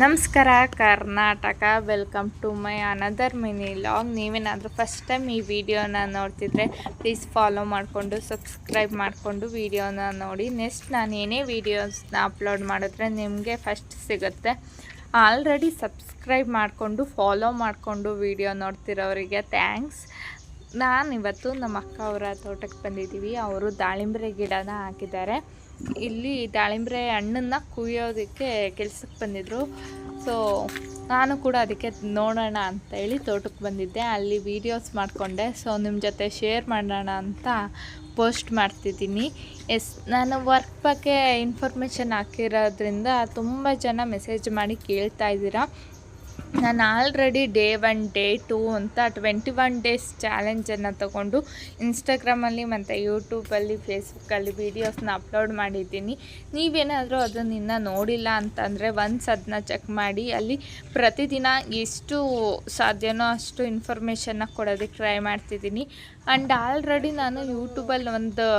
ನಮಸ್ಕಾರ Karnataka, welcome to my another mini log. ನೀವೇನಾದರೂ first time ಈ ವಿಡಿಯೋನ ನೋಡ್ತಿದ್ರೆ ಪ್ಲೀಸ್ ಫಾಲೋ ಮಾಡಿಕೊಂಡು ಸಬ್ಸ್ಕ್ರೈಬ್ ಮಾಡಿಕೊಂಡು ವಿಡಿಯೋನ ನೋಡಿ. ನೆಕ್ಸ್ಟ್ ನಾನು ಏನೇ ವೀಡಿಯೋಸ್ನ ಅಪ್ಲೋಡ್ ಮಾಡಿದ್ರೆ ನಿಮಗೆ ಫಸ್ಟ್ ಸಿಗುತ್ತೆ. ಆಲ್ರೆಡಿ ಸಬ್ಸ್ಕ್ರೈಬ್ ಮಾಡಿಕೊಂಡು ಫಾಲೋ ಮಾಡಿಕೊಂಡು ವಿಡಿಯೋ ನೋಡ್ತಿರೋರಿಗೆ ಥ್ಯಾಂಕ್ಸ್. ನಾನಿವತ್ತು ನಮ್ಮ ಅಕ್ಕ ಅವರ ತೋಟಕ್ಕೆ ಬಂದಿದ್ದೀವಿ. ಅವರು ದಾಳಿಂಬೆ ಗಿಡನ ಹಾಕಿದ್ದಾರೆ. ಇಲ್ಲಿ ದಾಳಿಂಬೆ ಹಣ್ಣನ್ನು ಕುಯ್ಯೋದಕ್ಕೆ ಕೆಲ್ಸಕ್ಕೆ ಬಂದಿದ್ದರು. ಸೊ ನಾನು ಕೂಡ ಅದಕ್ಕೆ ನೋಡೋಣ ಅಂತೇಳಿ ತೋಟಕ್ಕೆ ಬಂದಿದ್ದೆ. ಅಲ್ಲಿ ವೀಡಿಯೋಸ್ ಮಾಡಿಕೊಂಡೆ. ಸೊ ನಿಮ್ಮ ಜೊತೆ ಶೇರ್ ಮಾಡೋಣ ಅಂತ ಪೋಸ್ಟ್ ಮಾಡ್ತಿದ್ದೀನಿ. ನಾನು ವರ್ಕ್ ಬಗ್ಗೆ ಇನ್ಫಾರ್ಮೇಷನ್ ಹಾಕಿರೋದ್ರಿಂದ ತುಂಬ ಜನ ಮೆಸೇಜ್ ಮಾಡಿ ಕೇಳ್ತಾ ಇದ್ದೀರಾ. ನಾನು ಆಲ್ರೆಡಿ ಡೇ 1 ಡೇ 2 ಅಂತ 21 ಡೇಸ್ ಚಾಲೆಂಜನ್ನು ತಗೊಂಡು ಇನ್ಸ್ಟಾಗ್ರಾಮಲ್ಲಿ ಮತ್ತು ಯೂಟ್ಯೂಬಲ್ಲಿ ಫೇಸ್ಬುಕ್ಕಲ್ಲಿ ವೀಡಿಯೋಸ್ನ ಅಪ್ಲೋಡ್ ಮಾಡಿದ್ದೀನಿ. ನೀವೇನಾದರೂ ಅದನ್ನು ಇನ್ನೂ ನೋಡಿಲ್ಲ ಅಂತಂದರೆ ಒನ್ಸ್ ಅದನ್ನ ಚೆಕ್ ಮಾಡಿ. ಅಲ್ಲಿ ಪ್ರತಿದಿನ ಎಷ್ಟು ಸಾಧ್ಯನೋ ಅಷ್ಟು ಇನ್ಫಾರ್ಮೇಷನ್ನ ಕೊಡೋದಕ್ಕೆ ಟ್ರೈ ಮಾಡ್ತಿದ್ದೀನಿ. ಆ್ಯಂಡ್ ಆಲ್ರೆಡಿ ನಾನು ಯೂಟ್ಯೂಬಲ್ಲಿ ಒಂದು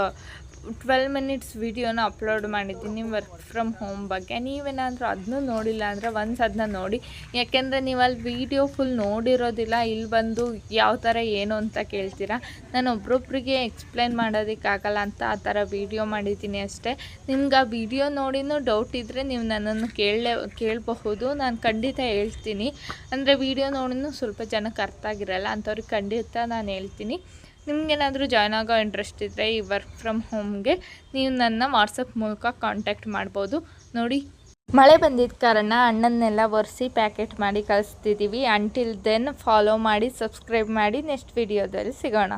12 ಮಿನಿಟ್ಸ್ ವೀಡಿಯೋನ ಅಪ್ಲೋಡ್ ಮಾಡಿದ್ದೀನಿ ವರ್ಕ್ ಫ್ರಮ್ ಹೋಮ್ ಬಗ್ಗೆ. ನೀವೇನಾದರೂ ಅದನ್ನೂ ನೋಡಿಲ್ಲ ಅಂದರೆ ಒನ್ಸ್ ಅದನ್ನ ನೋಡಿ. ಯಾಕೆಂದರೆ ನೀವು ಅಲ್ಲಿ ವೀಡಿಯೋ ಫುಲ್ ನೋಡಿರೋದಿಲ್ಲ. ಇಲ್ಲಿ ಬಂದು ಯಾವ ಥರ ಏನು ಅಂತ ಕೇಳ್ತೀರಾ. ನಾನು ಒಬ್ರೊಬ್ರಿಗೆ ಎಕ್ಸ್ಪ್ಲೈನ್ ಮಾಡೋದಕ್ಕಾಗಲ್ಲ ಅಂತ ಆ ಥರ ವೀಡಿಯೋ ಮಾಡಿದ್ದೀನಿ ಅಷ್ಟೇ. ನಿಮ್ಗೆ ಆ ವಿಡಿಯೋ ನೋಡಿನೂ ಡೌಟ್ ಇದ್ದರೆ ನೀವು ನನ್ನನ್ನು ಕೇಳಬಹುದು. ನಾನು ಖಂಡಿತ ಹೇಳ್ತೀನಿ. ಅಂದರೆ ವೀಡಿಯೋ ನೋಡಿನೂ ಸ್ವಲ್ಪ ಜನಕ್ಕೆ ಅರ್ಥ ಆಗಿರಲ್ಲ, ಅಂಥವ್ರಿಗೆ ಖಂಡಿತ ನಾನು ಹೇಳ್ತೀನಿ. ನಿಮಗೇನಾದರೂ ಜಾಯ್ನ್ ಆಗೋ ಇಂಟ್ರೆಸ್ಟ್ ಇದ್ದರೆ ಈ ವರ್ಕ್ ಫ್ರಮ್ ಹೋಮ್ಗೆ ನೀವು ನನ್ನ ವಾಟ್ಸಪ್ ಮೂಲಕ ಕಾಂಟ್ಯಾಕ್ಟ್ ಮಾಡ್ಬೋದು. ನೋಡಿ, ಮಳೆ ಬಂದಿದ್ದ ಕಾರಣ ಹಣ್ಣನ್ನೆಲ್ಲ ಒರೆಸಿ ಪ್ಯಾಕೆಟ್ ಮಾಡಿ ಕಳಿಸ್ತಿದ್ದೀವಿ. ಅಂಟಿಲ್ ದೆನ್ ಫಾಲೋ ಮಾಡಿ, ಸಬ್ಸ್ಕ್ರೈಬ್ ಮಾಡಿ. ನೆಕ್ಸ್ಟ್ ವಿಡಿಯೋದಲ್ಲಿ ಸಿಗೋಣ.